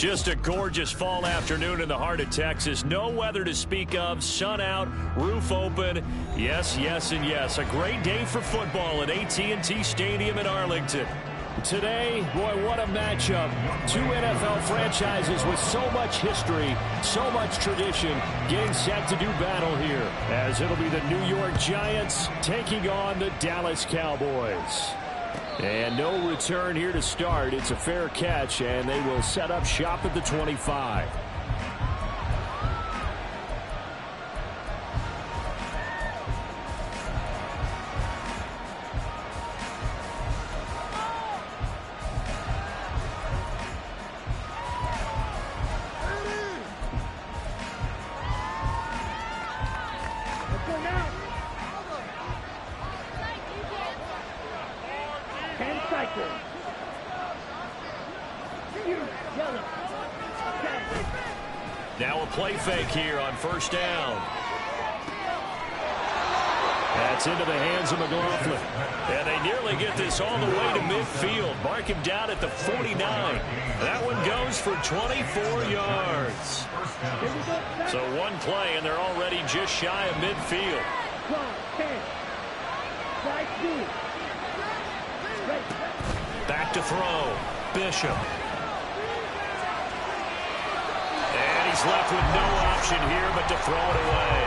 Just a gorgeous fall afternoon in the heart of Texas. No weather to speak of. Sun out, roof open. Yes, yes, and yes. A great day for football at AT&T Stadium in Arlington. Today, boy, what a matchup. Two NFL franchises with so much history, so much tradition, getting set to do battle here, as it'll be the New York Giants taking on the Dallas Cowboys. And no return here to start. It's a fair catch, and they will set up shop at the 25. Now a play fake here on first down. That's into the hands of McLaughlin. And they nearly get this all the way to midfield. Mark him down at the 49. That one goes for 24 yards. So one play, and they're already just shy of midfield. Back to throw. Bishop. And he's left with no option here but to throw it away.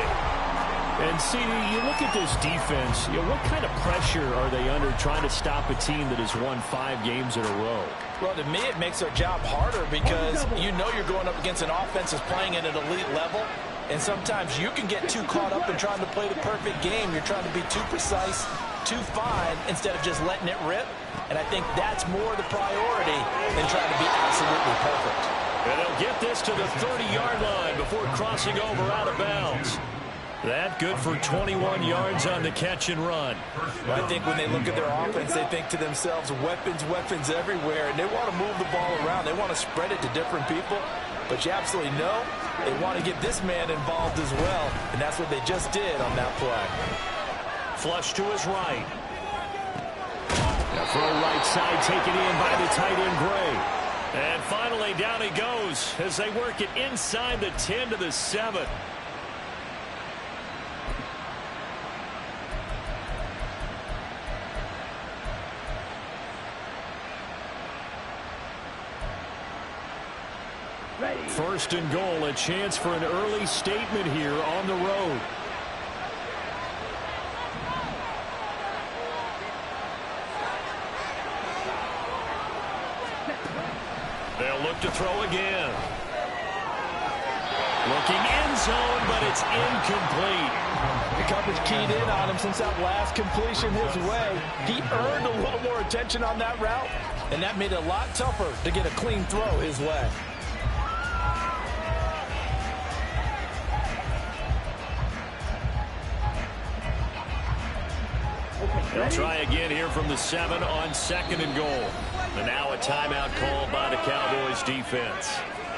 And, CD, you look at this defense, what kind of pressure are they under trying to stop a team that has won 5 games in a row? Well, to me, it makes their job harder because you know you're going up against an offense that's playing at an elite level. And sometimes you can get too caught up in trying to play the perfect game. You're trying to be too precise, too fine, instead of just letting it rip. And I think that's more the priority than trying to be absolutely perfect. And they'll get this to the 30-yard line before crossing over out of bounds. That good for 21 yards on the catch and run. Well, I think when they look at their offense, they think to themselves, weapons, weapons everywhere. And they want to move the ball around. They want to spread it to different people. But you absolutely know they want to get this man involved as well. And that's what they just did on that play. Flush to his right. Now throw right side taken in by the tight end Gray. And finally down he goes as they work it inside the 10 to the 7. First and goal, a chance for an early statement here on the road. They'll look to throw again. Looking end zone, but it's incomplete. The coverage keyed in on him since that last completion his way. He earned a little more attention on that route, and that made it a lot tougher to get a clean throw his way. They'll try again here from the 7 on second and goal. And now a timeout called by the Cowboys defense.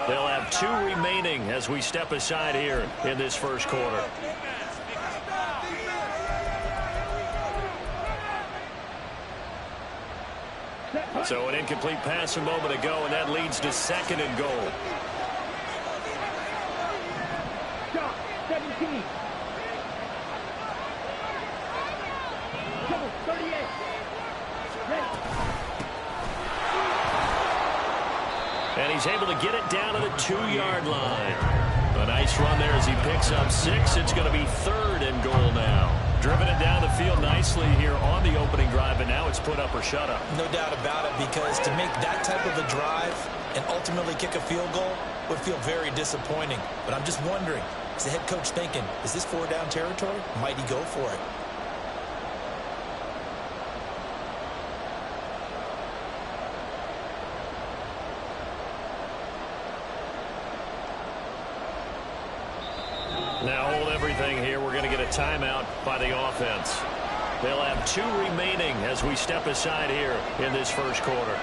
They'll have 2 remaining as we step aside here in this first quarter. So an incomplete pass a moment ago, and that leads to second and goal. 17. And he's able to get it down to the 2-yard line. A nice run there as he picks up 6. It's going to be third and goal now. Driven it down the field nicely here on the opening drive, and now it's put up or shut up. No doubt about it, because to make that type of a drive and ultimately kick a field goal would feel very disappointing. But I'm just wondering, is the head coach thinking, is this 4-down territory? Might he go for it? Now hold everything here. We're going to get a timeout by the offense. They'll have 2 remaining as we step aside here in this first quarter.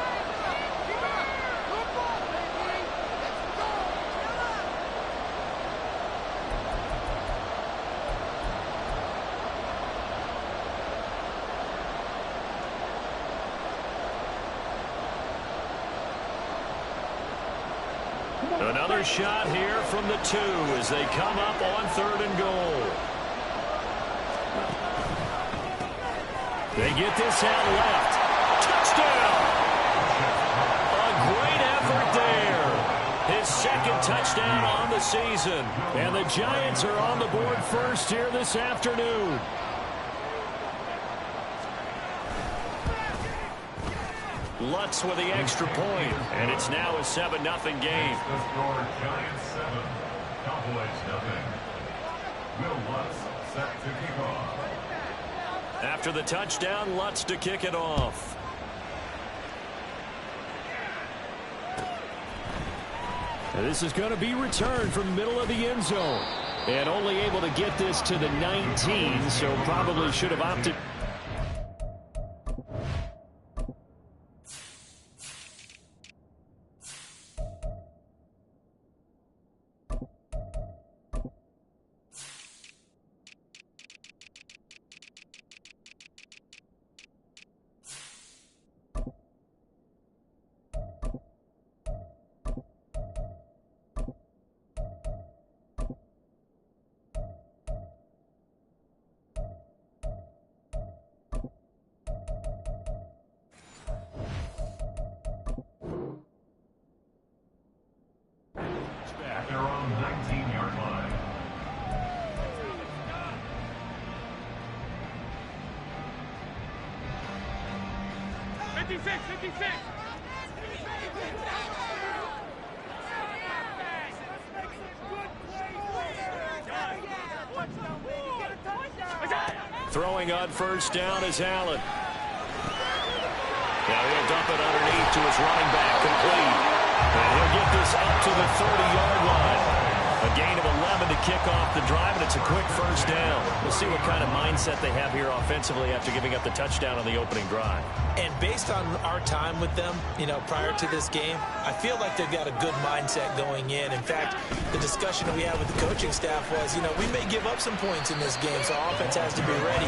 Another shot here from the 2 as they come up on 3rd and goal. They get this out left. Touchdown! A great effort there. His 2nd touchdown on the season. And the Giants are on the board first here this afternoon. Lutz with the extra point, and it's now a 7-0 game. The score, Giants 7, Cowboys 0. Will Lutz set to kick off. After the touchdown, Lutz to kick it off. And this is going to be returned from the middle of the end zone. And only able to get this to the 19, so probably should have opted. At their own 19-yard line. Throwing on first down is Allen. Now he'll dump it underneath to his running back, complete. And he'll get this up to the 30-yard line. A gain of 11 to kick off the drive, and it's a quick first down. We'll see what kind of mindset they have here offensively after giving up the touchdown on the opening drive. And based on our time with them, prior to this game, I feel like they've got a good mindset going in. In fact, the discussion that we had with the coaching staff was, we may give up some points in this game, so our offense has to be ready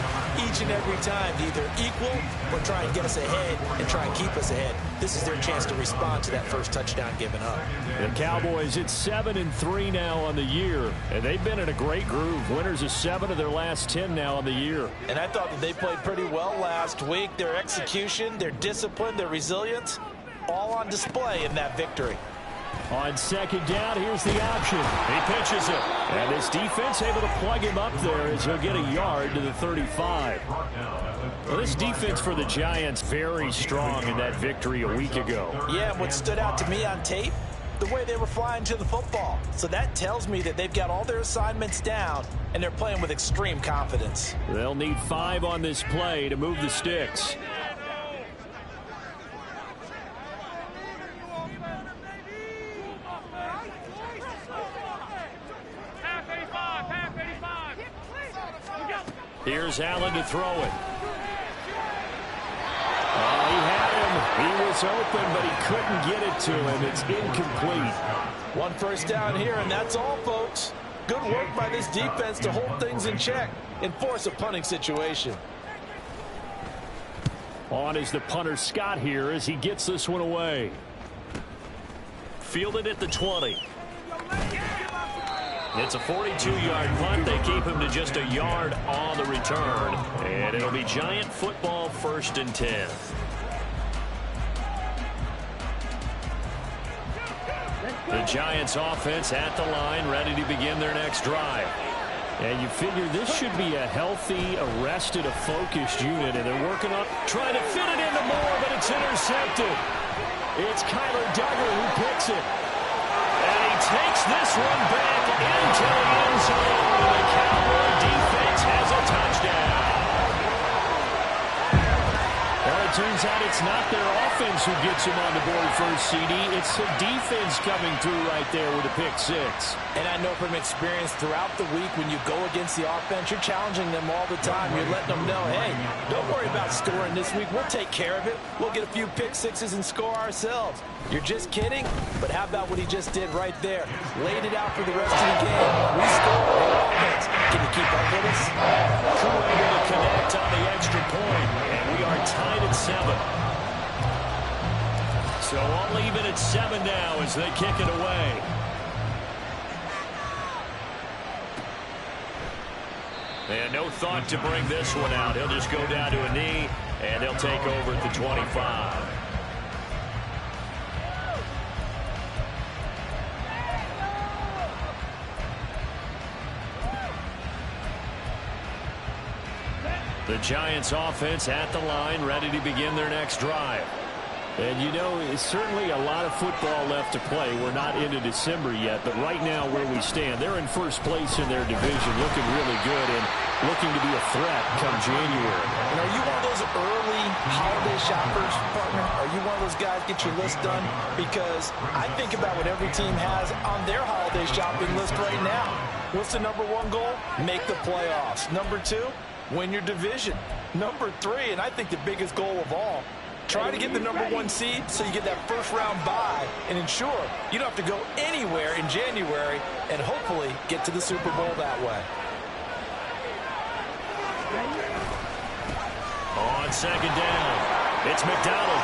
each and every time to either equal or try and get us ahead and try and keep us ahead. This is their chance to respond to that first touchdown given up. The Cowboys, it's 7-3 now on the year, and they've been in a great groove. Winners of 7 of their last 10 now on the year. And I thought that they played pretty well last week. Their execution, their discipline, their resilience, all on display in that victory. On second down, here's the option. He pitches it. And this defense able to plug him up there as he'll get a yard to the 35. Well, this defense for the Giants very strong in that victory a week ago. Yeah, and what stood out to me on tape, the way they were flying to the football. So that tells me that they've got all their assignments down, and they're playing with extreme confidence. They'll need 5 on this play to move the sticks. Here's Allen to throw it. He had him. He was open, but he couldn't get it to him. It's incomplete. One first down here, and that's all, folks. Good work by this defense to hold things in check and force a punting situation. On is the punter Scott here as he gets this one away. Fielded at the 20. It's a 42-yard punt. They keep him to just a yard on the return. And it'll be Giant football, 1st and 10. The Giants offense at the line, ready to begin their next drive. And you figure this should be a healthy, arrested, a focused unit. And they're working up, trying to fit it into Moore, but it's intercepted. It's Kyler Duggar who picks it. And he takes this one back into the end zone. The Cowboy defense has a touchdown. Well, it turns out it's not their offense who gets him on the board first, CD. It's the defense coming through right there with a pick 6. And I know from experience throughout the week when you go against the offense, you're challenging them all the time. You're letting them know, hey, don't worry about scoring this week. We'll take care of it. We'll get a few pick 6s and score ourselves. You're just kidding? But how about what he just did right there? Laid it out for the rest of the game. We scored. Hey, offense, can you keep up with us? Crew able to connect on the extra point, and we are tied at 7. So So I'll leave it at 7 now as they kick it away. And no thought to bring this one out. He'll just go down to a knee, and he'll take over at the 25. The Giants offense at the line, ready to begin their next drive. And you know, it's certainly a lot of football left to play. We're not into December yet, but right now where we stand, they're in first place in their division, looking really good and looking to be a threat come January. And are you one of those early holiday shoppers, partner? Are you one of those guys get your list done? Because I think about what every team has on their holiday shopping list right now. What's the #1 goal? Make the playoffs. #2, win your division. #3, and I think the biggest goal of all, try to get the #1 seed so you get that first-round bye and ensure you don't have to go anywhere in January and hopefully get to the Super Bowl that way. On second down, it's McDonald.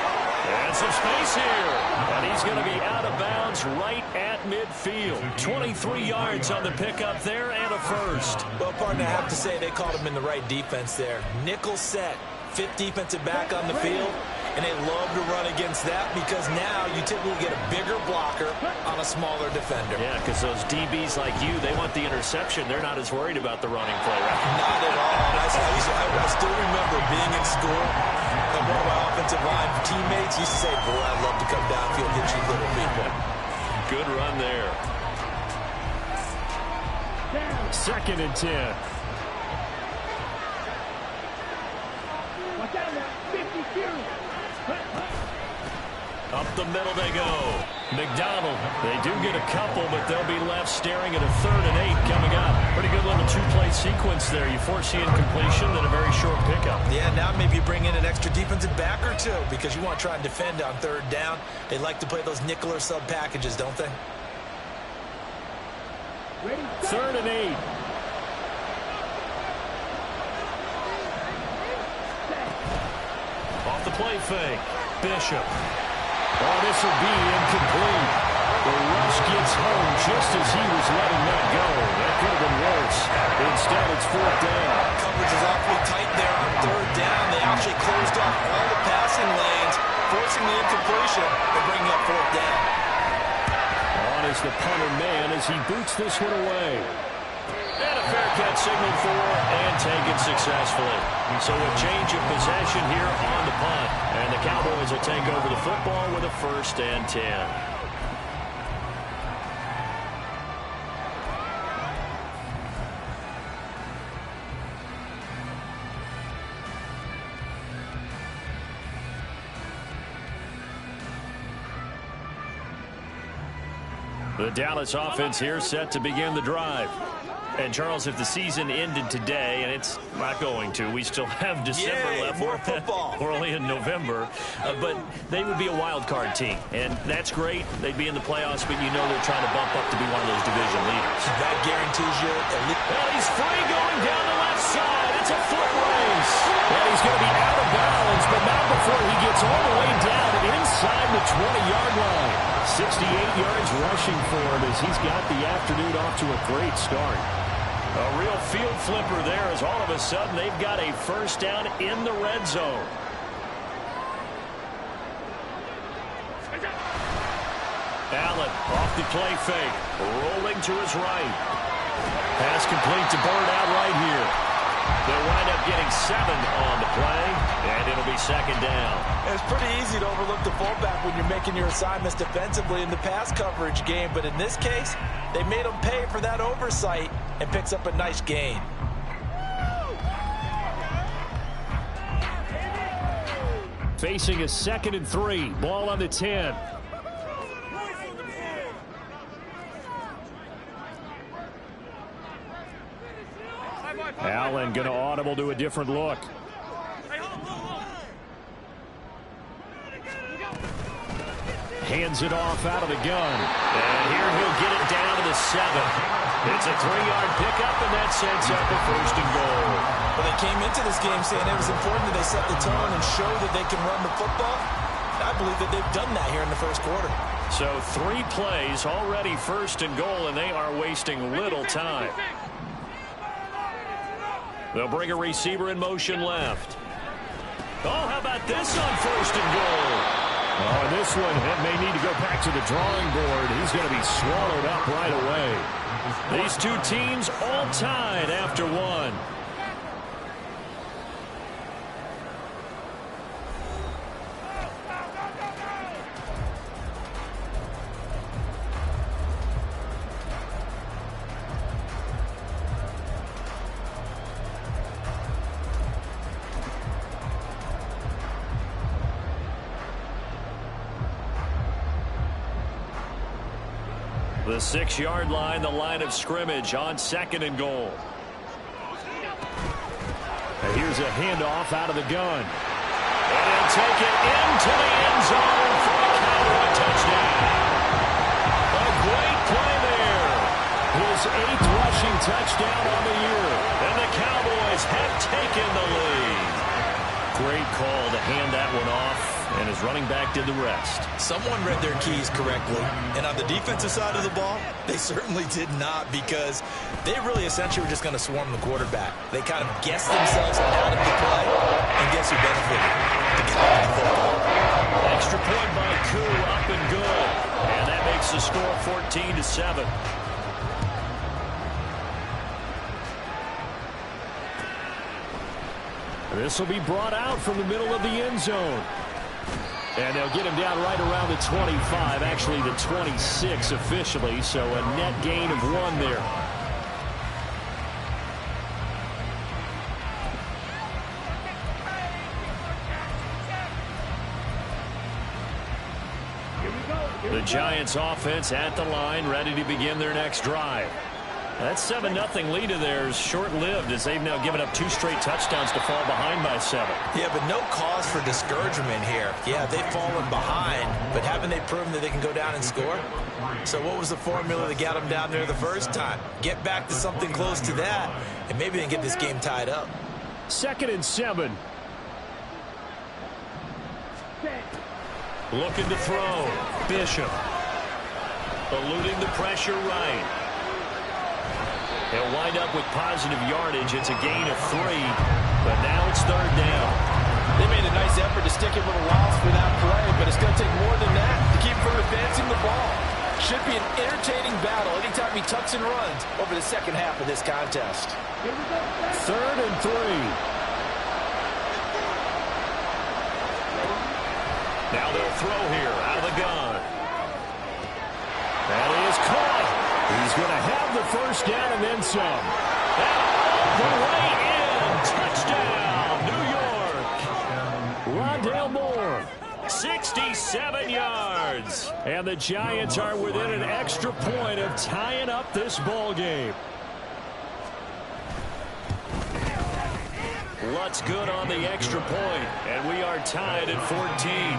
And some space here. And he's going to be out of bounds right at midfield. 23 yards on the pickup there and a first. Well, partner, I have to say they called him in the right defense there. Nickel set, 5th defensive back on the field. And they love to run against that because now you typically get a bigger blocker on a smaller defender. Yeah, because those DBs like you, they want the interception. They're not as worried about the running play, right? Not at all. I still remember being in school, and one of my offensive line teammates used to say, boy, I'd love to come downfield and hit you little people. Good run there. 2nd and 10. Up the middle they go. McDonald, they do get a couple, but they'll be left staring at a 3rd and 8 coming up. Pretty good little 2-play sequence there. You force the incompletion, then a very short pickup. Yeah, now maybe you bring in an extra defensive back or two because you want to try and defend on 3rd down. They like to play those nickel or sub packages, don't they? 3rd and 8. Off the play fake. Bishop. Oh, this will be incomplete. The rush gets home just as he was letting that go. That could have been worse. Instead, it's 4th down. Coverage is awfully tight there on 3rd down. They actually closed off all the passing lanes, forcing the incompletion and bringing up 4th down. On is the punter man as he boots this one away. And a fair catch signaled for and taken successfully. So a change of possession here on the punt. And the Cowboys will take over the football with a 1st and 10. The Dallas offense here set to begin the drive. And, Charles, if the season ended today, and it's not going to, we still have December left. More football. We're only in November. But they would be a wild card team. And that's great. They'd be in the playoffs, but you know they're trying to bump up to be one of those division leaders. That guarantees you at least. Well, he's free going down the left side. It's a foot race. And he's going to be out of bounds, but not before he gets all the way down and inside the 20-yard line. 68 yards rushing for him as he's got the afternoon off to a great start. A real field flipper there as all of a sudden they've got a 1st down in the red zone. Allen off the play fake, rolling to his right. Pass complete to Bird out right here. They'll wind up getting 7 on the play, and it'll be 2nd down. It's pretty easy to overlook the fullback when you're making your assignments defensively in the pass coverage game, but in this case, they made him pay for that oversight and picks up a nice gain. Facing a 2nd and 3, ball on the 10. Allen going to audible to a different look. Hands it off out of the gun. And here he'll get it down to the 7. It's a 3-yard pickup, and that sets up a 1st and goal. Well, they came into this game saying it was important that they set the tone and show that they can run the football. I believe that they've done that here in the first quarter. So 3 plays already, 1st and goal, and they are wasting little time. They'll bring a receiver in motion left. Oh, how about this on 1st and goal? Oh, and this one may need to go back to the drawing board. He's going to be swallowed up right away. These two teams all tied after 1. The 6-yard line, the line of scrimmage on 2nd and goal. And here's a handoff out of the gun. And he'll take it into the end zone for a Cowboy touchdown. A great play there. His 8th rushing touchdown on the year. And the Cowboys have taken the lead. Great call to hand that one off. And his running back did the rest. Someone read their keys correctly. And on the defensive side of the ball, they certainly did not, because they really essentially were just going to swarm the quarterback. They kind of guessed themselves out of the play. And guess who benefited? The guy with the football. Extra point by Koo, up and good. And that makes the score 14-7. This will be brought out from the middle of the end zone. And they'll get him down right around the 25, actually the 26 officially, so a net gain of 1 there. The Giants offense at the line, ready to begin their next drive. That 7-0 lead of theirs short-lived, as they've now given up 2 straight touchdowns to fall behind by 7. Yeah, but no cause for discouragement here. Yeah, they've fallen behind, but haven't they proven that they can go down and score? So what was the formula that got them down there the first time? Get back to something close to that, and maybe they can get this game tied up. 2nd and 7. Looking to throw. Bishop. Eluding the pressure right. He'll wind up with positive yardage. It's a gain of 3, but now it's 3rd down. They made a nice effort to stick him with a loss for that play, but it's going to take more than that to keep him from advancing the ball. Should be an entertaining battle anytime he tucks and runs over the second half of this contest. 3rd and 3. Now they'll throw here out of the gun. That is caught. He's going to have the 1st down and then some. And all the way in. Touchdown, New York. Rondale Moore. 67 yards. And the Giants are within an extra point of tying up this ball game. Lutz good on the extra point, and we are tied at 14.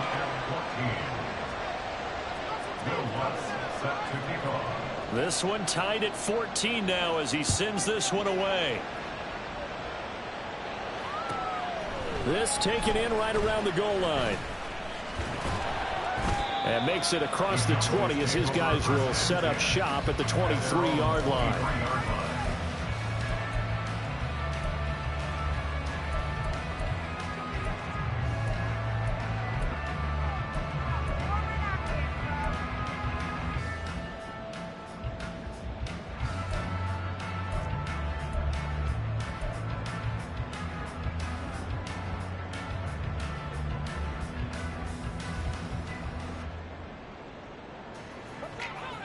This one tied at 14 now as he sends this one away. This taken in right around the goal line. And makes it across the 20 as his guys will set up shop at the 23-yard line.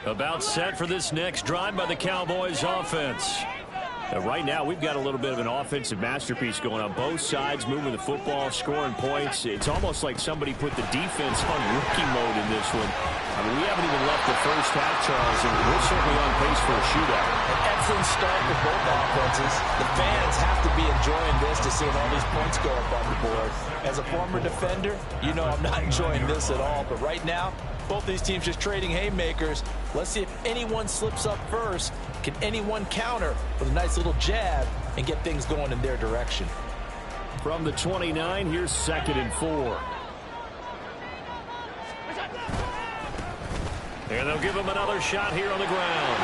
About set for this next drive by the Cowboys offense. Right now, we've got a little bit of an offensive masterpiece going on. Both sides moving the football, scoring points. It's almost like somebody put the defense on rookie mode in this one. I mean, we haven't even left the first half, Charles, and we're certainly on pace for a shootout. An excellent start for both offenses. The fans have to be enjoying this to seeing all these points go up on the board. As a former defender, you know I'm not enjoying this at all. But right now, both these teams just trading haymakers. Let's see if anyone slips up first. Can anyone counter with a nice little jab and get things going in their direction? From the 29, here's 2nd and 4. And they'll give him another shot here on the ground.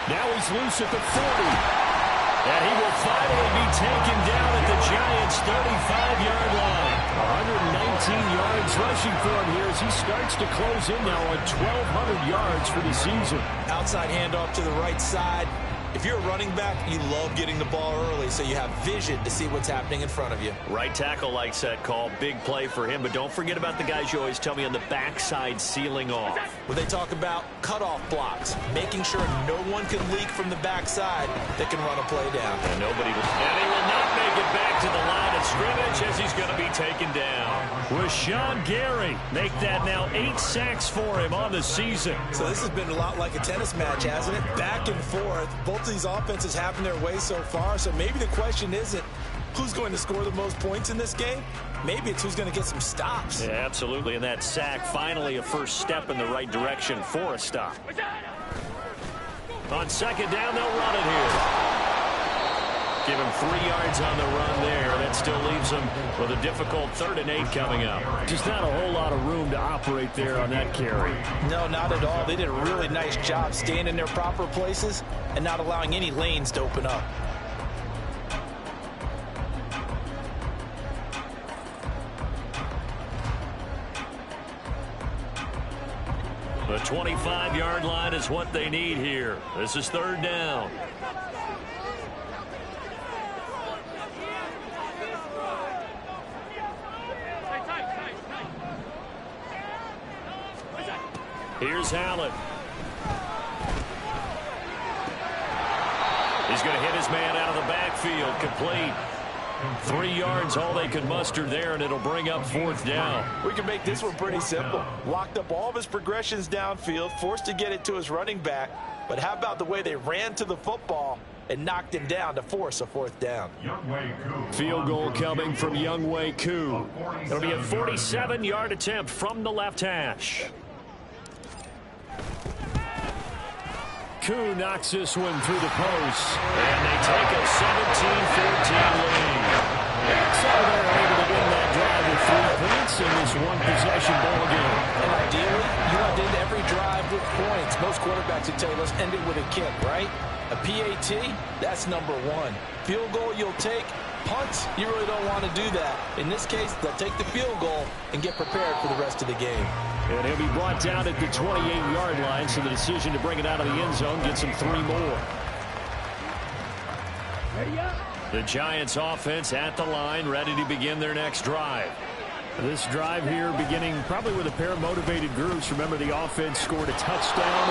Now he's loose at the 40. And he will finally be taken down at the Giants' 35-yard line. 119 yards rushing for him here as he starts to close in now on 1,200 yards for the season. Outside handoff to the right side. If you're a running back, you love getting the ball early so you have vision to see what's happening in front of you. Right tackle likes that call. Big play for him. But don't forget about the guys you always tell me on the backside sealing off. When they talk about cutoff blocks, making sure no one can leak from the backside that can run a play down. And nobody will. And he will not make it back to the line of scrimmage as he's going to be taken down. Rashawn Gary make that now 8 sacks for him on the season. So this has been a lot like a tennis match, hasn't it? Back and forth. Both of these offenses having their way so far. So maybe the question isn't who's going to score the most points in this game. Maybe it's who's going to get some stops. Yeah, absolutely. And that sack, finally a first step in the right direction for a stop. On second down, they'll run it here. Give him 3 yards on the run there. That still leaves him with a difficult 3rd and 8 coming up. Just not a whole lot of room to operate there on that carry. No, not at all. They did a really nice job staying in their proper places and not allowing any lanes to open up. The 25-yard line is what they need here. This is 3rd down. Here's Allen. He's going to hit his man out of the backfield. Complete. 3 yards, all they could muster there, and it'll bring up 4th down. We can make this one pretty simple. Locked up all of his progressions downfield, forced to get it to his running back. But how about the way they ran to the football and knocked him down to force a 4th down? Field goal coming from Younghoe Koo. It'll be a 47-yard attempt from the left hash. Koo knocks this one through the post. And they take a 17-14 lead. So they're able to win that drive with 3 points in this one-possession ball game. And ideally, you want to end every drive with points. Most quarterbacks would tell you, let's end it with a kick, right? A PAT, that's number 1. Field goal you'll take. Punts, you really don't want to do that. In this case, they'll take the field goal and get prepared for the rest of the game. And he'll be brought down at the 28-yard line, so the decision to bring it out of the end zone gets him 3 more. The Giants offense at the line, ready to begin their next drive. This drive here beginning probably with a pair of motivated groups. Remember, the offense scored a touchdown.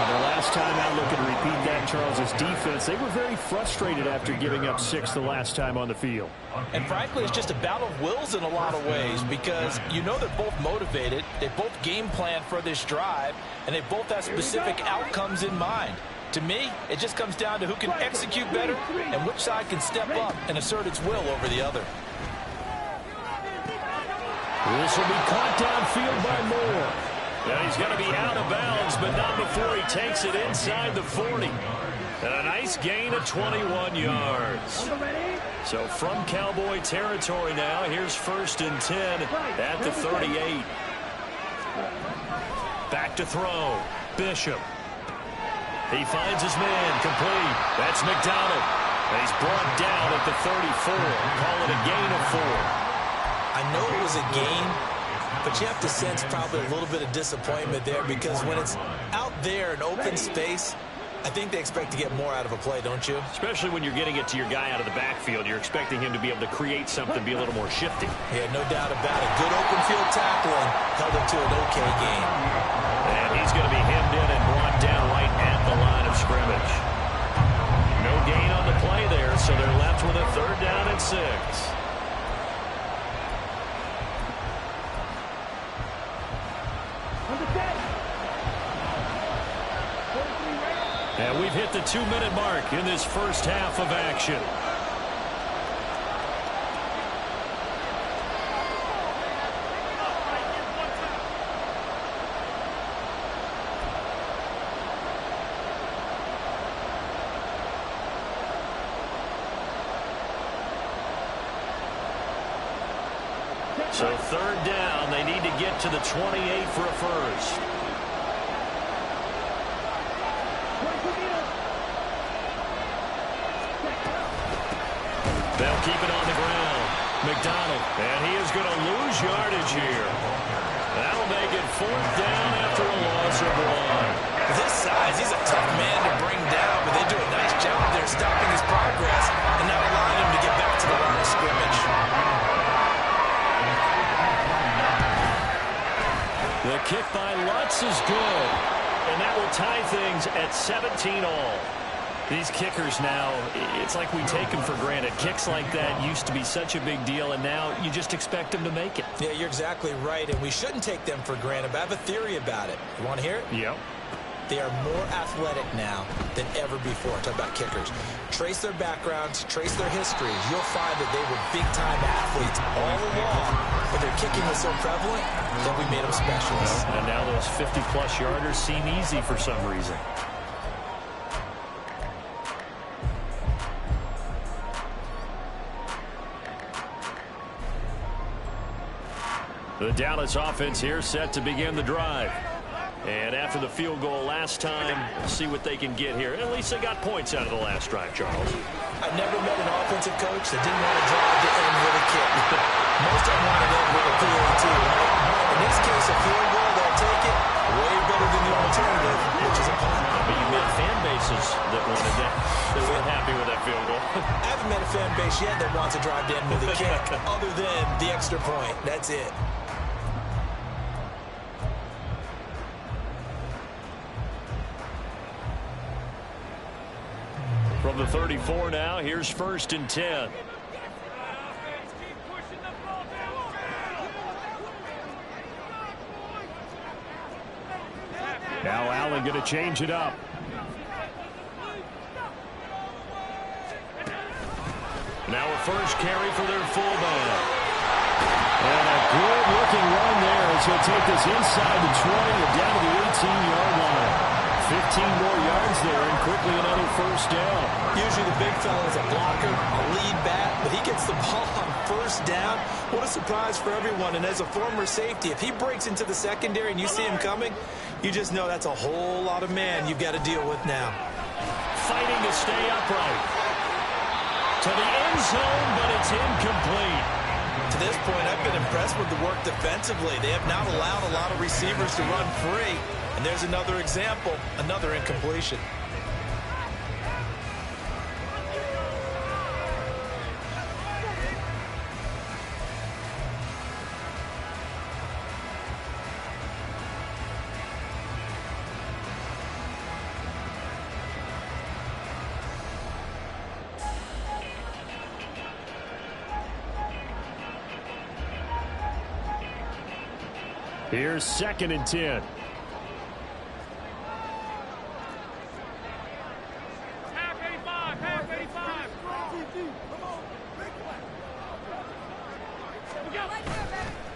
Their last time out, looking to repeat that, Charles's defense. They were very frustrated after giving up 6 the last time on the field. And frankly, it's just a battle of wills in a lot of ways because you know they're both motivated. They both game plan for this drive, and they both have specific outcomes in mind. To me, it just comes down to who can execute better and which side can step up and assert its will over the other. This will be caught downfield by Moore. And he's going to be out of bounds, but not before he takes it inside the 40. And a nice gain of 21 yards. So from Cowboy territory now, here's 1st and 10 at the 38. Back to throw. Bishop. He finds his man. Complete. That's McDonald. And he's brought down at the 34. Call it a gain of 4. I know it was a game, but you have to sense probably a little bit of disappointment there because when it's out there in open space, I think they expect to get more out of a play, don't you? Especially when you're getting it to your guy out of the backfield. You're expecting him to be able to create something, be a little more shifty. Yeah, no doubt about it. Good open field tackling held it to an okay game. And he's going to be hemmed in and brought down right at the line of scrimmage. No gain on the play there, so they're left with a 3rd down and 6. And we've hit the 2-minute mark in this first half of action. So third down, they need to get to the 28 for a first. They'll keep it on the ground. McDonald, and he is going to lose yardage here. That'll make it fourth down after a loss of 1. With his size, he's a tough man to bring down, but they do a nice job there stopping his progress and not allowing him to get back to the line of scrimmage. The kick by Lutz is good, and that will tie things at 17 all. These kickers now, it's like we take them for granted. Kicks like that used to be such a big deal, and now you just expect them to make it. Yeah, you're exactly right, and we shouldn't take them for granted, but I have a theory about it. You want to hear it? Yep. They are more athletic now than ever before. Talk about kickers. Trace their backgrounds, trace their history. You'll find that they were big-time athletes all along, but their kicking was so prevalent that we made them specialists. And now those 50-plus yarders seem easy for some reason. The Dallas offense here set to begin the drive. And after the field goal last time, we'll see what they can get here. At least they got points out of the last drive, Charles. I've never met an offensive coach that didn't want to drive to end with a kick. Most of them want to end with a PAT, right? In this case, a field goal, they'll take it. Way better than the alternative, which is a punt. But you met fan bases that wanted that. They weren't happy with that field goal. I haven't met a fan base yet that wants to drive to end with a kick, other than the extra point. That's it. From the 34 now, here's 1st and 10. Now Allen going to change it up. Now a first carry for their fullback. And a good-looking run there as he'll take this inside the 20 and down to the 18-yard line. 15 more yards there and quickly another first down. Usually the big fella is a blocker, a lead back, but he gets the ball on first down. What a surprise for everyone. And as a former safety, if he breaks into the secondary and you see him coming, you just know that's a whole lot of man you've got to deal with now. Fighting to stay upright. To the end zone, but it's incomplete. To this point, I've been impressed with the work defensively. They have not allowed a lot of receivers to run free. And there's another example, another incompletion. Here's 2nd and 10.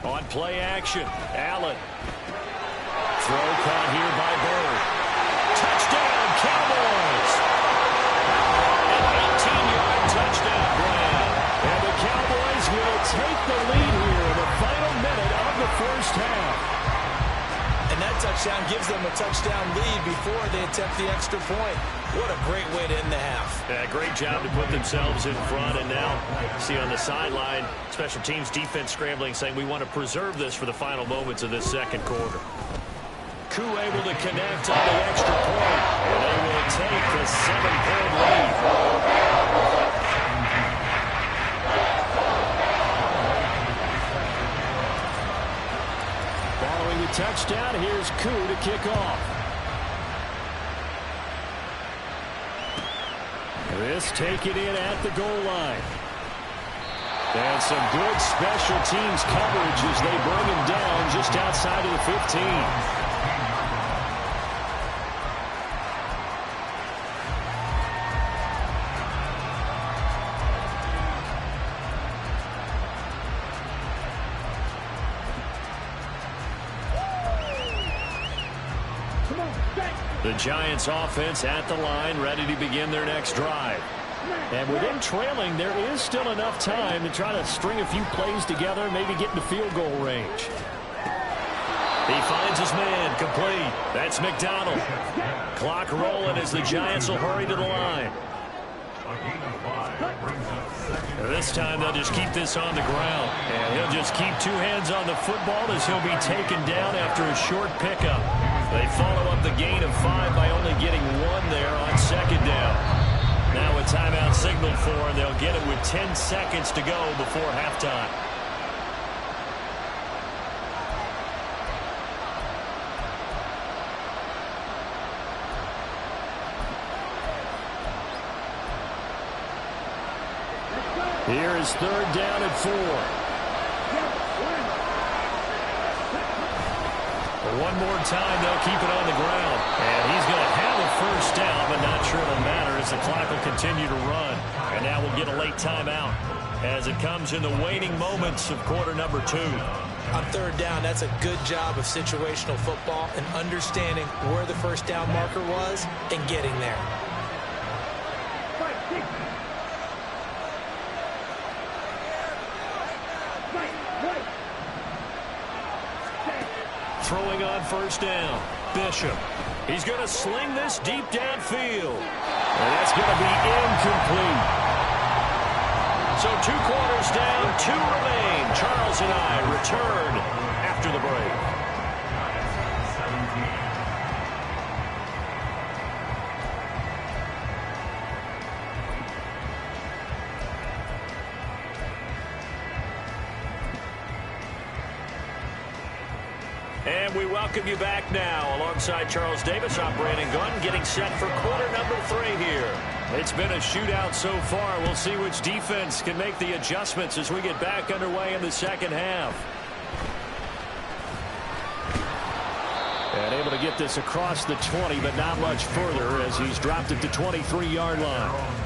On play action, Allen. Throw caught here by Bird. Touchdown, Cowboys! An 18-yard touchdown grab. And the Cowboys will take the lead here in the final minute of the first half. And that touchdown gives them a touchdown lead before they attempt the extra point. What a great way to end the half. Yeah, great job to put themselves in front. And now, see on the sideline, special teams defense scrambling, saying we want to preserve this for the final moments of this second quarter. Koo able to connect on the extra point. And they will take the 7-point lead. Following the touchdown, here's Koo to kick off. This taken in at the goal line. And some good special teams coverage as they bring him down just outside of the 15. The Giants offense at the line, ready to begin their next drive. And with them trailing, there is still enough time to try to string a few plays together, maybe get into field goal range. He finds his man, complete. That's McDonald. Clock rolling as the Giants will hurry to the line. This time they'll just keep this on the ground. And he'll just keep two hands on the football as he'll be taken down after a short pickup. They follow up the gain of 5 by only getting 1 there on second down. Now a timeout signaled for, and they'll get it with 10 seconds to go before halftime. Here is third down and 4. One more time, they'll keep it on the ground. And he's going to have a first down, but not sure it'll matter as the clock will continue to run. And now we'll get a late timeout as it comes in the waning moments of quarter number 2. On third down, that's a good job of situational football and understanding where the first down marker was and getting there. Throwing on first down, Bishop. He's going to sling this deep downfield. And that's going to be incomplete. So 2 quarters down, 2 remain. Charles and I return after the break. And we welcome you back now. Alongside Charles Davis, I'm Brandon Gunn, getting set for quarter number 3 here. It's been a shootout so far. We'll see which defense can make the adjustments as we get back underway in the second half. And able to get this across the 20, but not much further as he's dropped it to 23-yard line.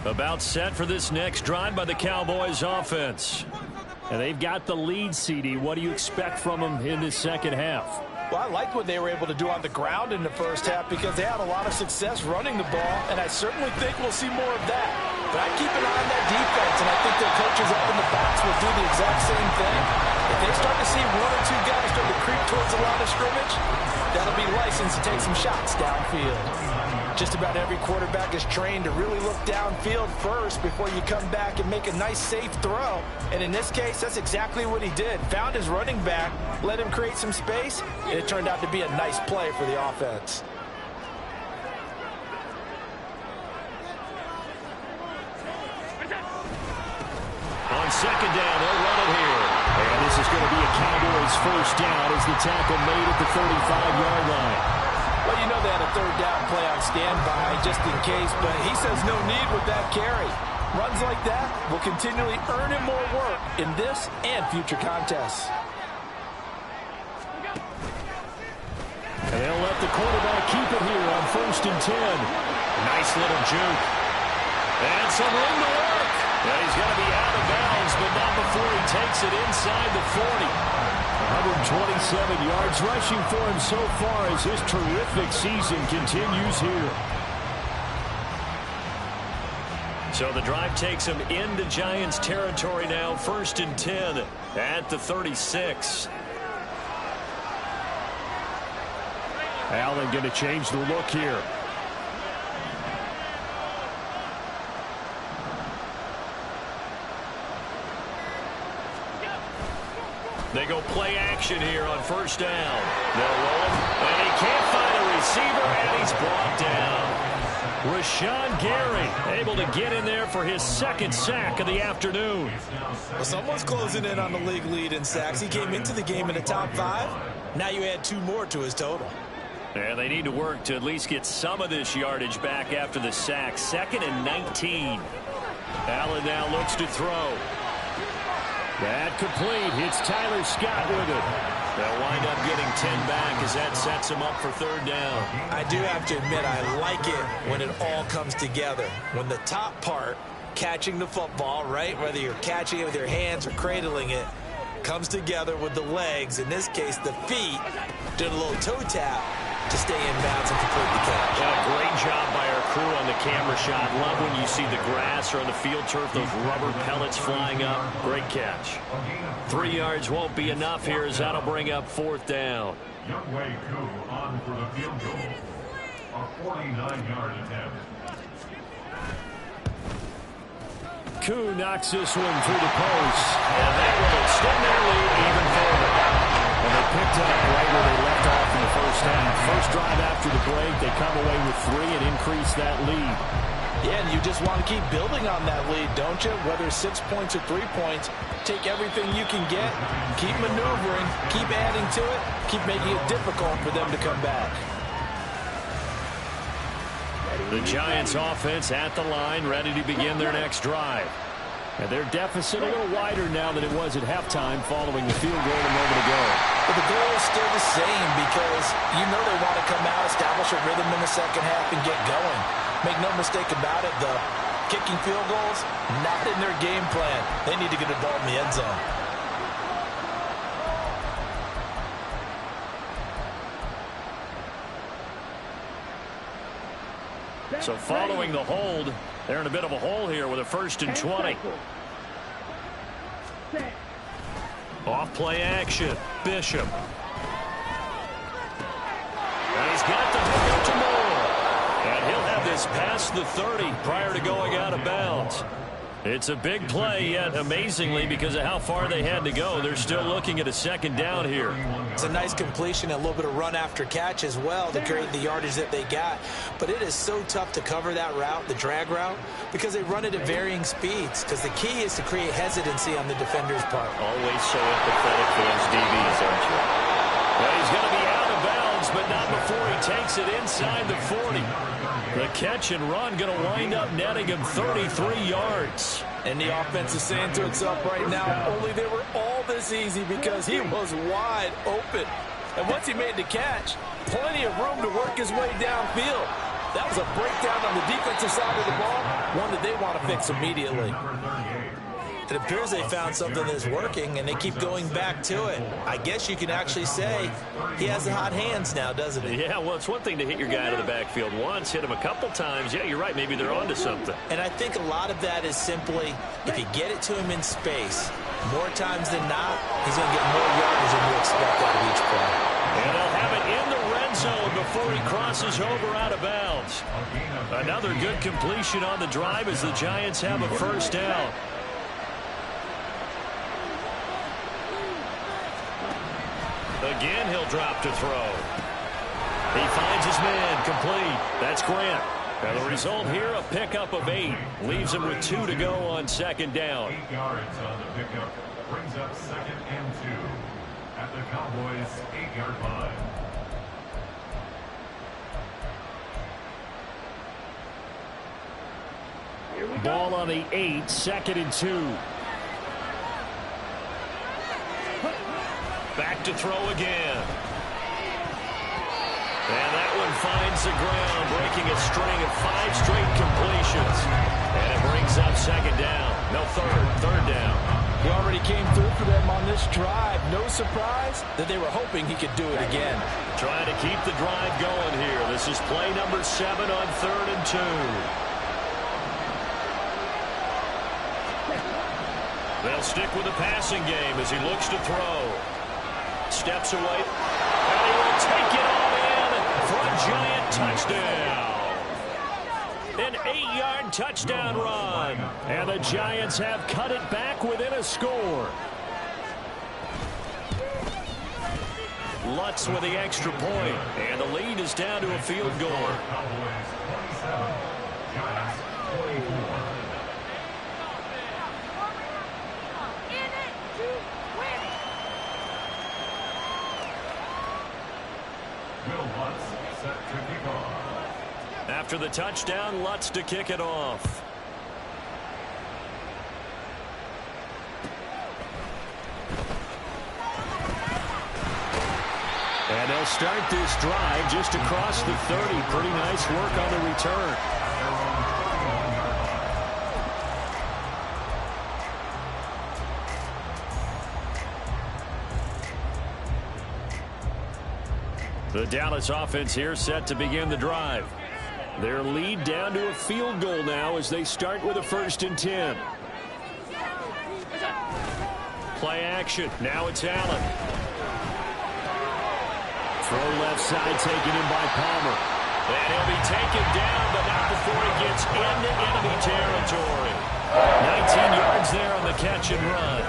About set for this next drive by the Cowboys offense. And they've got the lead, CD. What do you expect from them in this second half? Well, I liked what they were able to do on the ground in the first half because they had a lot of success running the ball, and I certainly think we'll see more of that. But I keep an eye on that defense, and I think their coaches up in the box will do the exact same thing. If they start to see 1 or 2 guys start to creep towards the line of scrimmage, that'll be license to take some shots downfield. Just about every quarterback is trained to really look downfield first before you come back and make a nice, safe throw. And in this case, that's exactly what he did. Found his running back, let him create some space, and it turned out to be a nice play for the offense. On second down, they'll run it here. And this is going to be a Cowboys first down as the tackle made at the 35-yard line. Well, you know they had a third down play on standby just in case, but he says no need with that carry. Runs like that will continually earn him more work in this and future contests. And they'll let the quarterback keep it here on 1st and 10. Nice little juke. And some room to work. And he's going to be out of bounds, but not before he takes it inside the 40. 127 yards rushing for him so far as his terrific season continues here. So the drive takes him into Giants territory now. 1st and 10 at the 36. Allen going to change the look here. They go play action here on first down. They'll roll him, and he can't find a receiver, and he's brought down. Rashawn Gary able to get in there for his 2nd sack of the afternoon. Well, someone's closing in on the league lead in sacks. He came into the game in the top 5. Now you add 2 more to his total. And they need to work to at least get some of this yardage back after the sack. 2nd and 19. Allen now looks to throw. That complete. Hits Tyler Scott with it. They'll wind up getting 10 back as that sets them up for third down. I do have to admit, I like it when it all comes together. When the top part, catching the football, right, whether you're catching it with your hands or cradling it, comes together with the legs, in this case the feet, doing a little toe tap to stay in bounds and complete the catch. Yeah, great job by our crew on the camera shot. Love when you see the grass or on the field turf, those rubber pellets flying up. Great catch. 3 yards won't be enough here as that'll bring up fourth down. Youngway Koo on for the field goal. A 49-yard attempt. Koo knocks this one through the post. And that will extend their lead even further. And they picked up right where they left off in the first half. First drive after the break, they come away with 3 and increase that lead. Yeah, and you just want to keep building on that lead, don't you? Whether 6 points or 3 points, take everything you can get, keep maneuvering, keep adding to it, keep making it difficult for them to come back. The Giants offense at the line, ready to begin their next drive. And their deficit a little wider now than it was at halftime following the field goal a moment ago. But the goal is still the same because you know they want to come out, establish a rhythm in the second half, and get going. Make no mistake about it, the kicking field goals, not in their game plan. They need to get the ball in the end zone. So following the hold, they're in a bit of a hole here with a 1st and 20. Off play action. Bishop. And he's got the pick up to Moore. And he'll have this past the 30 prior to going out of bounds. It's a big play, yet amazingly, because of how far they had to go, they're still looking at a second down here. It's a nice completion, a little bit of run after catch as well to create the yardage that they got. But it is so tough to cover that route, the drag route, because they run it at varying speeds. Because the key is to create hesitancy on the defender's part. Always so empathetic for those DBs, aren't you? Well, he's going to be out of bounds, but not before he takes it inside the 40. The catch and run going to wind up netting him 33 yards. And the offense is saying to itself right now, only they were all this easy because he was wide open. And once he made the catch, plenty of room to work his way downfield. That was a breakdown on the defensive side of the ball, one that they want to fix immediately. It appears they found something that's working, and they keep going back to it. I guess you can actually say he has the hot hands now, doesn't he? Yeah, well, it's one thing to hit your guy out of the backfield once, hit him a couple times. Yeah, you're right. Maybe they're onto something. And I think a lot of that is simply if you get it to him in space, more times than not, he's going to get more yardage than you expect out of each play. And they'll have it in the red zone before he crosses over out of bounds. Another good completion on the drive as the Giants have a first down. Again, he'll drop to throw. He finds his man complete. That's Grant. And the result here, a pickup of 8. Leaves him with 2 to go on second down. 8 yards on the pickup. Brings up 2nd and 2 at the Cowboys' 8-yard line. Ball on the 8, 2nd and 2. Back to throw again. And that one finds the ground, breaking a string of 5 straight completions. And it brings up second down. No, third down. He already came through for them on this drive. No surprise that they were hoping he could do it again. Trying to keep the drive going here. This is play number 7 on 3rd and 2. They'll stick with the passing game as he looks to throw. Steps away, and he will take it all in for a Giant touchdown. An 8-yard touchdown run, and the Giants have cut it back within a score. Lutz with the extra point, and the lead is down to a field goal. Cowboys 27, Giants 24. After the touchdown, Lutz to kick it off. They'll start this drive just across the 30. Pretty nice work on the return. The Dallas offense here set to begin the drive. Their lead down to a field goal now as they start with a 1st and 10. Play action. Now it's Allen. Throw left side taken in by Palmer. And he'll be taken down, but not before he gets into enemy territory. 19 yards there on the catch and run.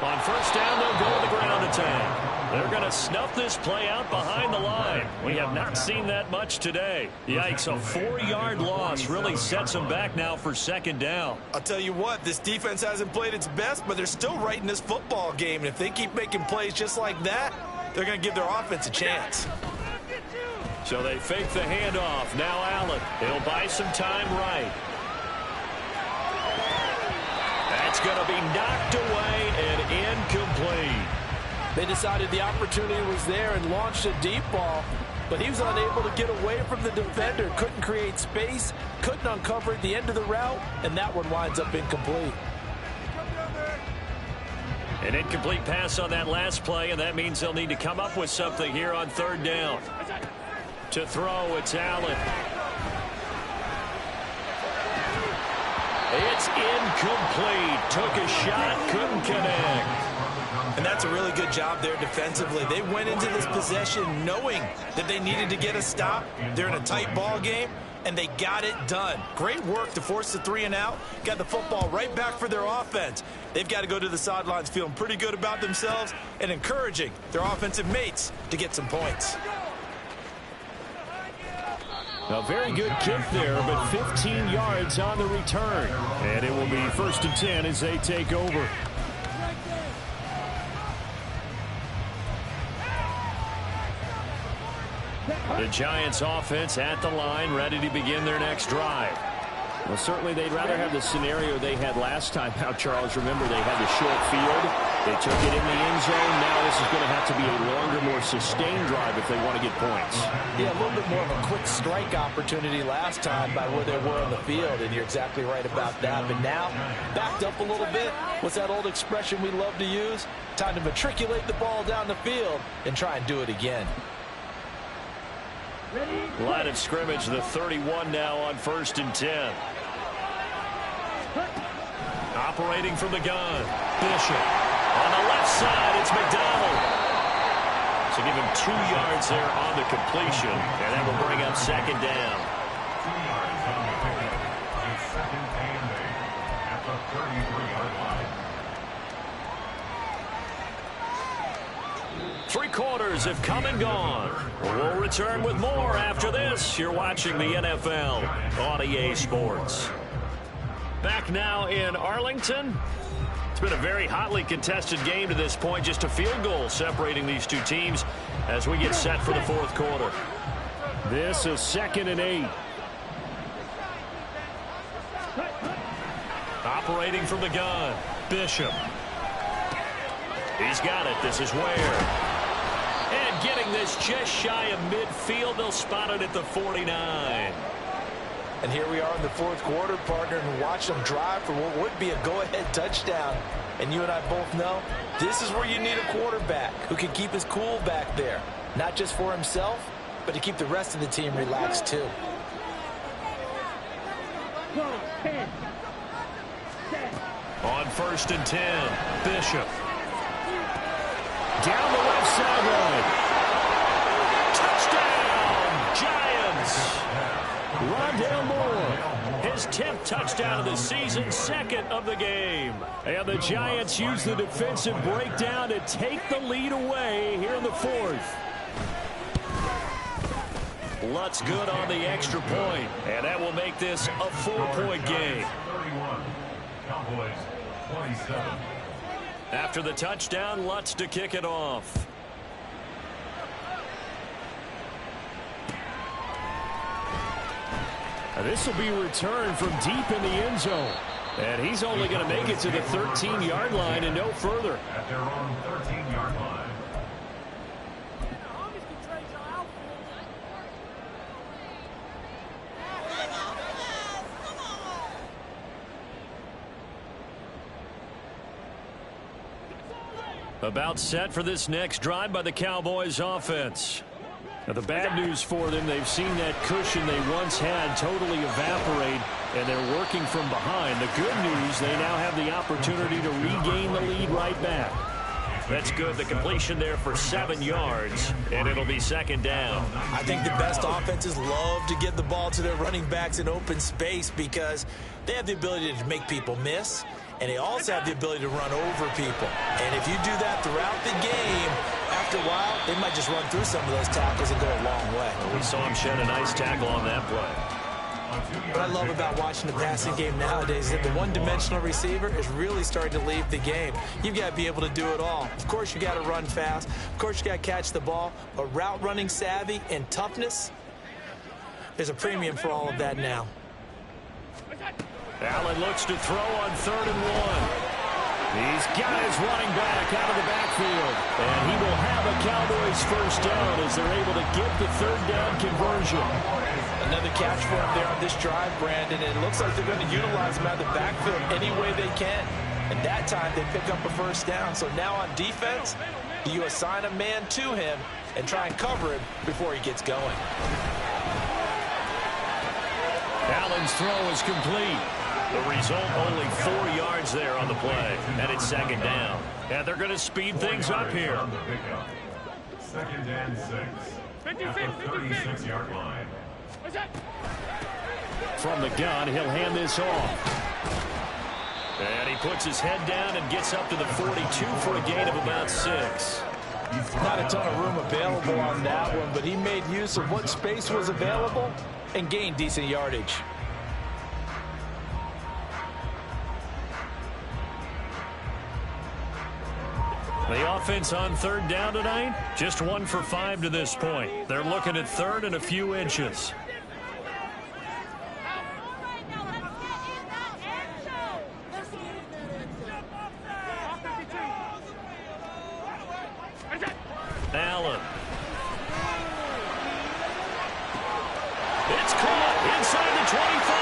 On 1st down, they'll go to the ground attack. They're going to snuff this play out behind the line. We have not seen that much today. Yikes, a 4-yard loss really sets them back now for 2nd down. I'll tell you what, this defense hasn't played its best, but they're still right in this football game. And if they keep making plays just like that, they're going to give their offense a chance. So they fake the handoff. Now Allen. He'll buy some time right. That's going to be knocked away and incomplete. They decided the opportunity was there and launched a deep ball, but he was unable to get away from the defender. Couldn't create space, couldn't uncover at the end of the route, and that one winds up incomplete. An incomplete pass on that last play, and that means they'll need to come up with something here on 3rd down. To throw, it's Allen. It's incomplete. Took a shot, couldn't connect. And that's a really good job there defensively. They went into this possession knowing that they needed to get a stop. They're in a tight ball game, and they got it done. Great work to force the 3 and out. Got the football right back for their offense. They've got to go to the sidelines feeling pretty good about themselves and encouraging their offensive mates to get some points. A very good kick there, but 15 yards on the return. And it will be 1st and 10 as they take over. The Giants offense at the line, ready to begin their next drive. Well, certainly they'd rather have the scenario they had last time out, Charles. Remember, they had the short field. They took it in the end zone. Now this is going to have to be a longer, more sustained drive if they want to get points. Yeah, a little bit more of a quick strike opportunity last time by where they were on the field, and you're exactly right about that. But now, backed up a little bit. What's that old expression we love to use? Time to matriculate the ball down the field and try and do it again. Line of scrimmage, the 31 now on 1st and 10. Operating from the gun. Bishop. On the left side, it's McDonald. So give him 2 yards there on the completion, and that will bring up 2nd down. 2 yards on the pickup. It's 2nd and 8 at the 33-yard line. 3 quarters have come and gone. We'll return with more after this. You're watching the NFL on EA Sports. Back now in Arlington. It's been a very hotly contested game to this point. Just a field goal separating these two teams as we get set for the 4th quarter. This is 2nd and 8. Operating from the gun. Bishop. He's got it. This is Ware. And getting this just shy of midfield. They'll spot it at the 49. And here we are in the 4th quarter, partner, and watch them drive for what would be a go-ahead touchdown. And you and I both know this is where you need a quarterback who can keep his cool back there. Not just for himself, but to keep the rest of the team relaxed too. On 1st and 10, Bishop. Down the left sideline. Touchdown, Giants. Rondale Moore, his 10th touchdown of the season, 2nd of the game. And the Giants use the defensive breakdown to take the lead away here in the 4th. Lutz good on the extra point, and that will make this a 4-point game. 31. Cowboys 27. After the touchdown, Lutz to kick it off. This will be returned from deep in the end zone. And he's only going to make it to the 13-yard line and no further. At their own 13-yard line. About set for this next drive by the Cowboys offense. Now, the bad news for them, they've seen that cushion they once had totally evaporate, and they're working from behind. The good news, they now have the opportunity to regain the lead right back. That's good. The completion there for 7 yards, and it'll be second down. I think the best offenses love to get the ball to their running backs in open space because they have the ability to make people miss, and they also have the ability to run over people. And if you do that throughout the game, after a while, they might just run through some of those tackles and go a long way. Well, we saw him shed a nice tackle on that play. What I love about watching the passing game nowadays is that the one-dimensional receiver is really starting to leave the game. You've got to be able to do it all. Of course, you got to run fast. Of course, you got to catch the ball. But route running savvy and toughness, there's a premium for all of that now. Allen looks to throw on 3rd and 1. He's got his running back out of the backfield. And he will have a Cowboys first down as they're able to get the 3rd down conversion. Another catch for him there on this drive, Brandon. And it looks like they're going to utilize him out of the backfield any way they can. And that time they pick up a first down. So now on defense, you assign a man to him and try and cover him before he gets going. Allen's throw is complete. The result, only 4 yards there on the play. And it's second down. And they're going to speed things up here. Second and 6. At the 36-yard line. From the gun, he'll hand this off. And he puts his head down and gets up to the 42 for a gain of about 6. Not a ton of room available on that one, but he made use of what space was available and gained decent yardage. The offense on 3rd down tonight, just 1 for 5 to this point. They're looking at 3rd and a few inches. Allen. It's caught inside the 25.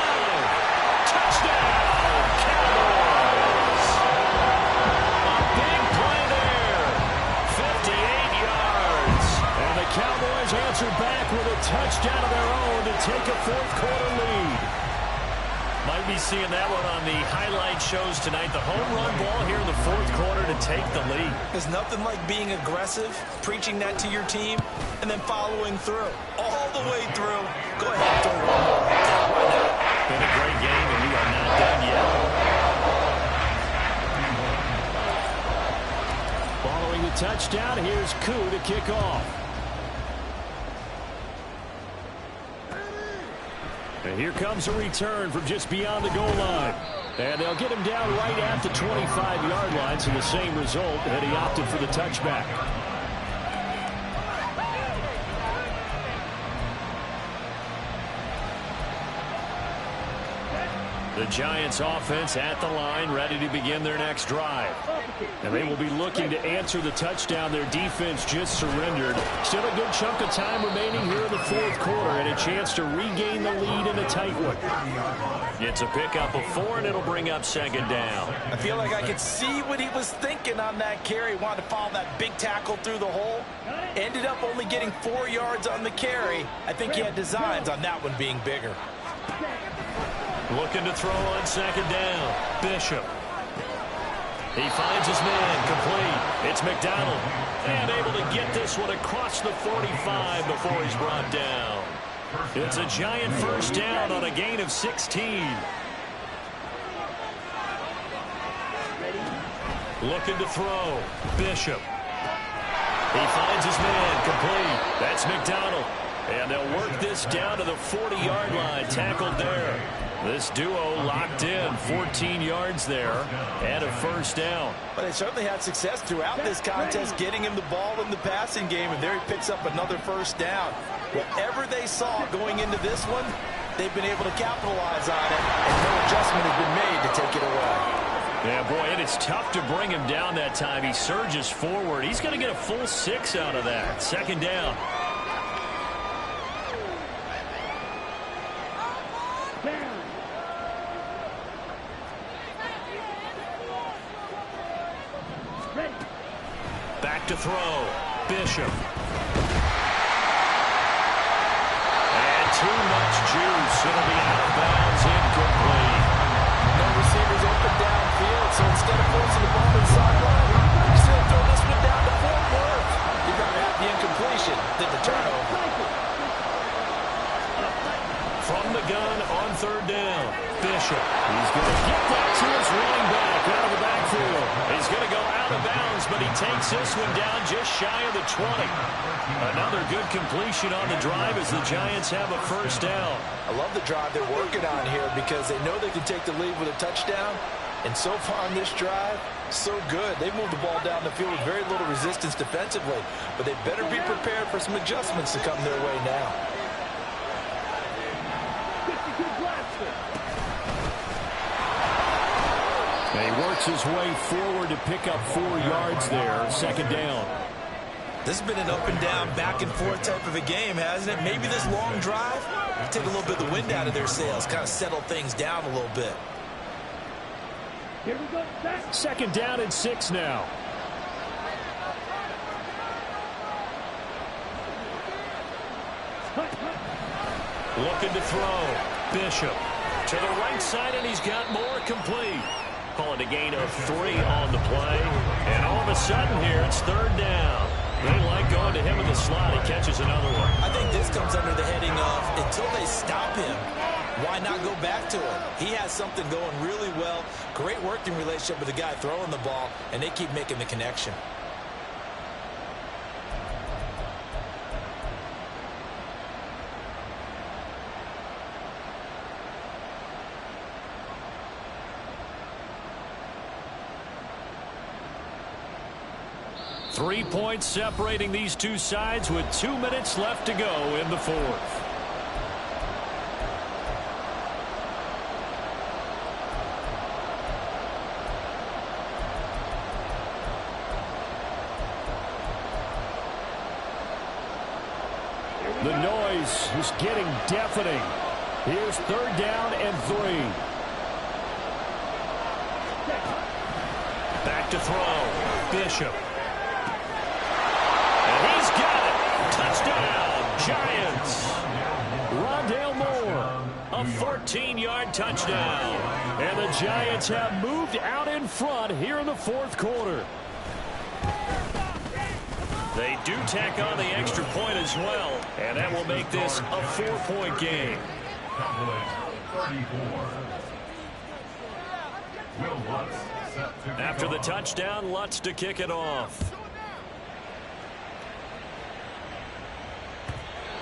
Touchdown, Cowboys. A big play there. 58 yards. And the Cowboys answer back with a touchdown of their own to take a 4th quarter lead. Might be seeing that one on the highlight shows tonight. The home run ball here in the 4th quarter to take the lead. There's nothing like being aggressive, preaching that to your team, and then following through. All the way through. Go ahead and throw one more. Why not? Been a great game, and we are not done yet. Following the touchdown, here's Koo to kick off. And here comes a return from just beyond the goal line. And they'll get him down right at the 25-yard line, so the same result, and he opted for the touchback. The Giants offense at the line, ready to begin their next drive. And they will be looking to answer the touchdown their defense just surrendered. Still a good chunk of time remaining here in the 4th quarter and a chance to regain the lead in a tight one. It's a pickup of 4, and it'll bring up second down. I feel like I could see what he was thinking on that carry. Wanted to follow that big tackle through the hole. Ended up only getting 4 yards on the carry. I think he had designs on that one being bigger. Looking to throw on second down. Bishop. He finds his man complete. It's McDonald. And able to get this one across the 45 before he's brought down. It's a Giant first down on a gain of 16. Looking to throw. Bishop. He finds his man complete. That's McDonald. And they'll work this down to the 40-yard line. Tackled there. This duo locked in, 14 yards there and a first down. But they certainly had success throughout this contest getting him the ball in the passing game, and there he picks up another first down. Whatever they saw going into this one, they've been able to capitalize on it, and no adjustment has been made to take it away. Yeah, boy, and it's tough to bring him down that time. He surges forward. He's going to get a full 6 out of that. Second down. Back to throw. Bishop. And too much juice. It'll be out of bounds, incomplete. No receivers open downfield, so instead of forcing the ball inside line, you still throw this one down to Fort Worth. You'd rather have the incompletion than the turnover. From the gun on third down. Bishop. He's going to get that to his running back out of the backfield. He's going to go out of bounds, but he takes this one down just shy of the 20. Another good completion on the drive as the Giants have a first down. I love the drive they're working on here because they know they can take the lead with a touchdown. And so far on this drive, so good. They moved the ball down the field with very little resistance defensively. But they better be prepared for some adjustments to come their way now. He works his way forward to pick up 4 yards there. Second down. This has been an up and down, back and forth type of a game, hasn't it? Maybe this long drive will take a little bit of the wind out of their sails, kind of settle things down a little bit. Here we go. Second down and 6 now. Looking to throw. Bishop to the right side, and he's got more complete. Call it a gain of 3 on the play. And all of a sudden here, it's third down. They like going to him in the slot. He catches another one. I think this comes under the heading of until they stop him, why not go back to him? He has something going really well. Great working relationship with the guy throwing the ball, and they keep making the connection. Three points separating these two sides with 2 minutes left to go in the fourth. The noise is getting deafening. Here's third down and 3. Back to throw. Bishop. He's got it. Touchdown, Giants. Rondale Moore, a 14-yard touchdown. And the Giants have moved out in front here in the fourth quarter. They do tack on the extra point as well, and that will make this a 4-point game. After the touchdown, Lutz to kick it off.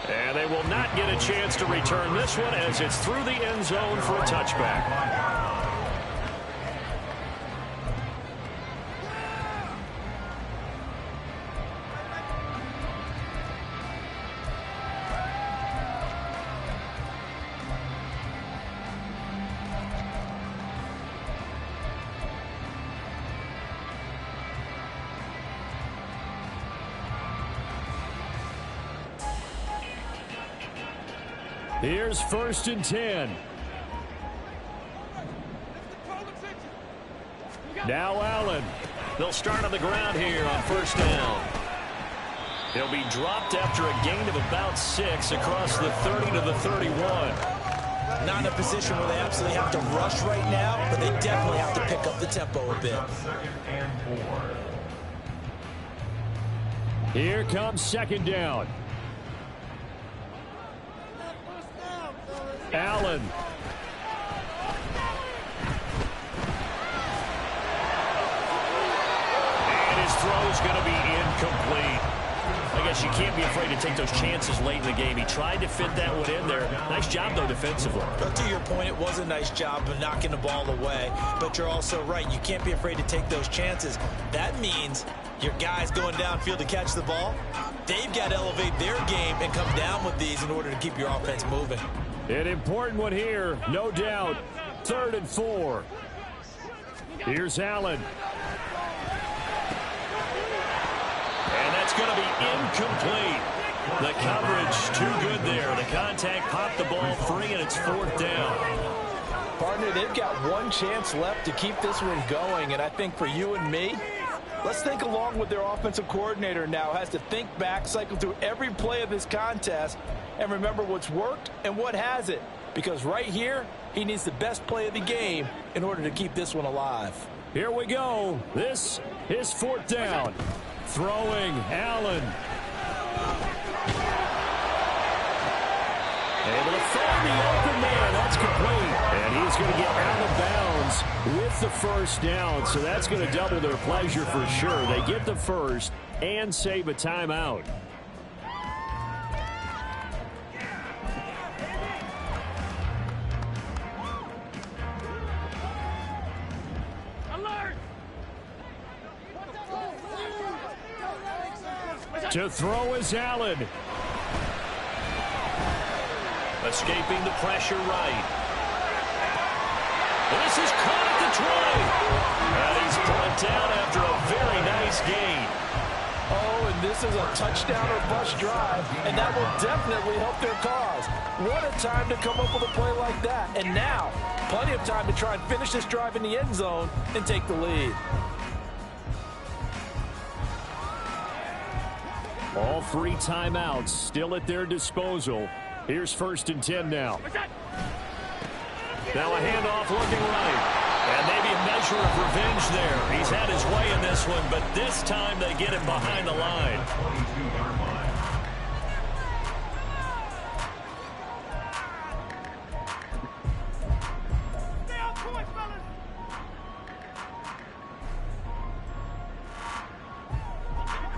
And they will not get a chance to return this one as it's through the end zone for a touchback. Here's first and 10. Now Allen. They'll start on the ground here on first down. He'll be dropped after a gain of about 6 across the 30 to the 31. Not in a position where they absolutely have to rush right now, but they definitely have to pick up the tempo a bit. Here comes second down. Allen. And his throw is going to be incomplete. They guess you can't be afraid to take those chances late in the game. He tried to fit that one in there. Nice job, though, defensively. But to your point, it was a nice job of knocking the ball away. But you're also right. You can't be afraid to take those chances. That means your guys going downfield to catch the ball, they've got to elevate their game and come down with these in order to keep your offense moving. An important one here, no doubt. 3rd and 4. Here's Allen. And that's going to be incomplete. The coverage too good there. The contact popped the ball free, and it's 4th down. Partner, they've got one chance left to keep this one going, and I think for you and me, let's think along with their offensive coordinator now. Has to think back, cycle through every play of this contest, and remember what's worked and what hasn't. Because right here, he needs the best play of the game in order to keep this one alive. Here we go. This is 4th down. Throwing, Allen. Able to find the open man. That's complete. And he's going to get out of bounds with the first down. So that's going to double their pleasure for sure. They get the first and save a timeout. To throw is Allen. Escaping the pressure right. This is caught at the 20. And he's brought down after a very nice gain. Oh, and this is a touchdown or bust drive, and that will definitely help their cause. What a time to come up with a play like that. And now, plenty of time to try and finish this drive in the end zone and take the lead. All 3 timeouts still at their disposal. Here's 1st and 10 now. Now a handoff looking right. And maybe a measure of revenge there. He's had his way in this one, but this time they get him behind the line. 22-yard line.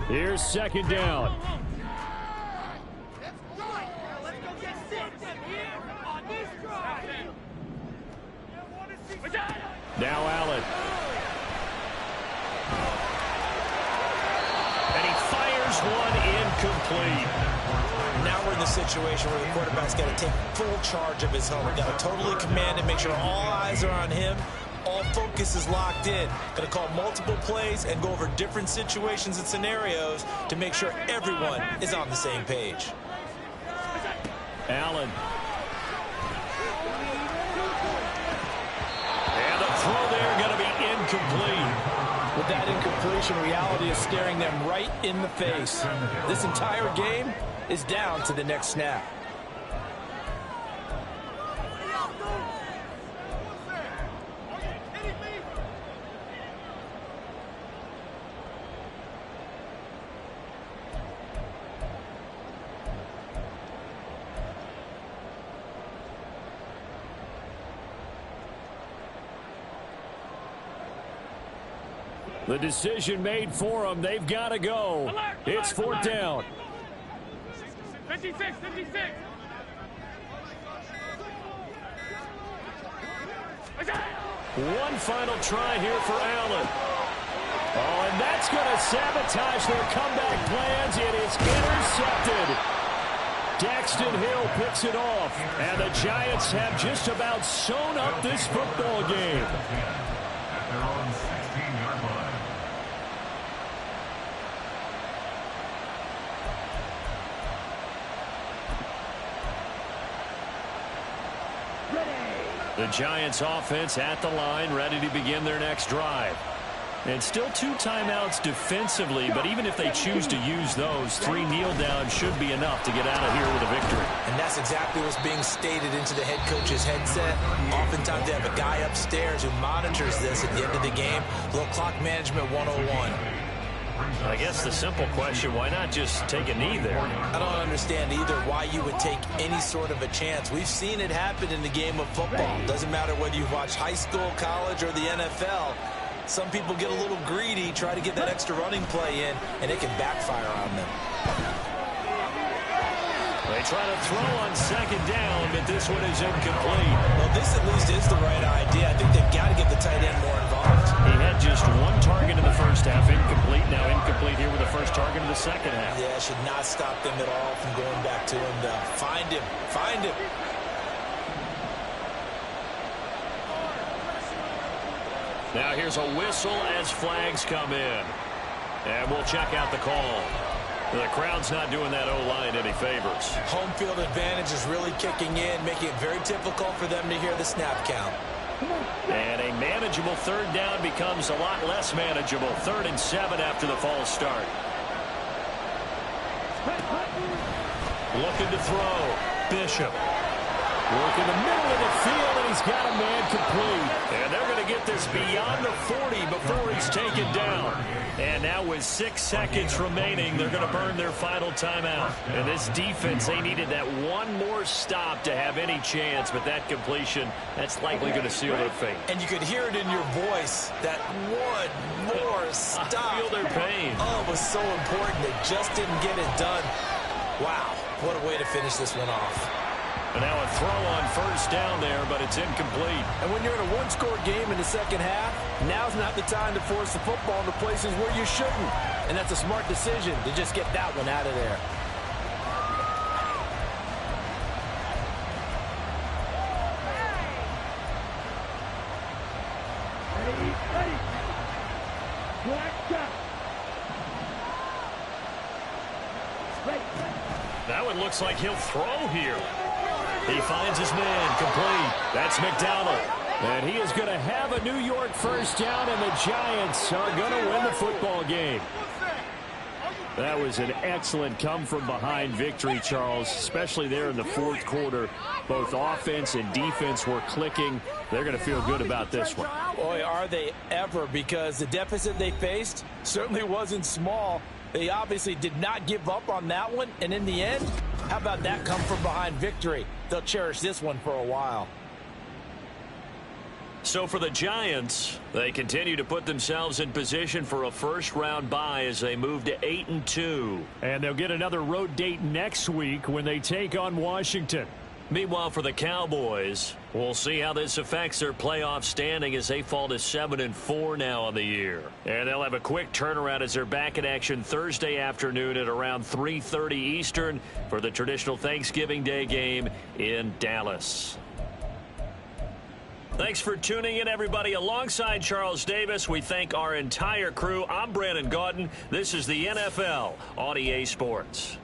Here's 2nd down. Now Allen. And he fires one incomplete. Now we're in the situation where the quarterback's got to take full charge of his helmet. Got to totally command and make sure all eyes are on him. All focus is locked in. Going to call multiple plays and go over different situations and scenarios to make sure everyone is on the same page. Allen. And the throw there going to be incomplete. With that incompletion, reality is staring them right in the face. This entire game is down to the next snap. The decision made for them. They've got to go. It's 4th down. 56, 56. One final try here for Allen. Oh, and that's going to sabotage their comeback plans. It is intercepted. Daxton Hill picks it off. And the Giants have just about sewn up this football game. At their own 16-yard line. The Giants offense at the line, ready to begin their next drive. And still 2 timeouts defensively, but even if they choose to use those, 3 kneel downs should be enough to get out of here with a victory. And that's exactly what's being stated into the head coach's headset. Oftentimes they have a guy upstairs who monitors this at the end of the game. Little clock management 101. I guess the simple question, why not just take a knee there? I don't understand either why you would take any sort of a chance. We've seen it happen in the game of football. Doesn't matter whether you've watched high school, college, or the NFL. Some people get a little greedy, try to get that extra running play in, and it can backfire on them. They try to throw on second down, but this one is incomplete. Well, this at least is the right idea. I think they've got to get the tight end more involved. He had just one target in the first half, incomplete. Now incomplete here with the first target in the second half. Yeah, should not stop them at all from going back to him, though. Find him. Find him. Now here's a whistle as flags come in. And we'll check out the call. The crowd's not doing that O-line any favors. Home field advantage is really kicking in, making it very difficult for them to hear the snap count. And a manageable third down becomes a lot less manageable. 3rd and 7 after the false start. Looking to throw. Bishop. Work in the middle of the field, and he's got a man complete. And they're going to get this beyond the 40 before he's taken down. And now with 6 seconds remaining, they're going to burn their final timeout. And this defense, they needed that one more stop to have any chance, but that completion, that's likely going to seal their fate. And you could hear it in your voice, that one more stop. I feel their pain. Oh, it was so important. They just didn't get it done. Wow, what a way to finish this one off. And now a throw on first down there, but it's incomplete. And when you're in a one-score game in the second half, now's not the time to force the football into places where you shouldn't. And that's a smart decision to just get that one out of there. That one looks like he'll throw here. He finds his man, complete. That's McDowell. And he is going to have a New York first down, and the Giants are going to win the football game. That was an excellent come-from-behind victory, Charles, especially there in the fourth quarter. Both offense and defense were clicking. They're going to feel good about this one. Boy, are they ever, because the deficit they faced certainly wasn't small. They obviously did not give up on that one, and in the end, how about that come-from-behind victory? They'll cherish this one for a while. So for the Giants, they continue to put themselves in position for a first-round bye as they move to 8-2. And they'll get another road date next week when they take on Washington. Meanwhile, for the Cowboys, we'll see how this affects their playoff standing as they fall to 7-4 now on the year. And they'll have a quick turnaround as they're back in action Thursday afternoon at around 3:30 Eastern for the traditional Thanksgiving Day game in Dallas. Thanks for tuning in, everybody. Alongside Charles Davis, we thank our entire crew. I'm Brandon Gaudin. This is the NFL on EA Sports.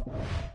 now.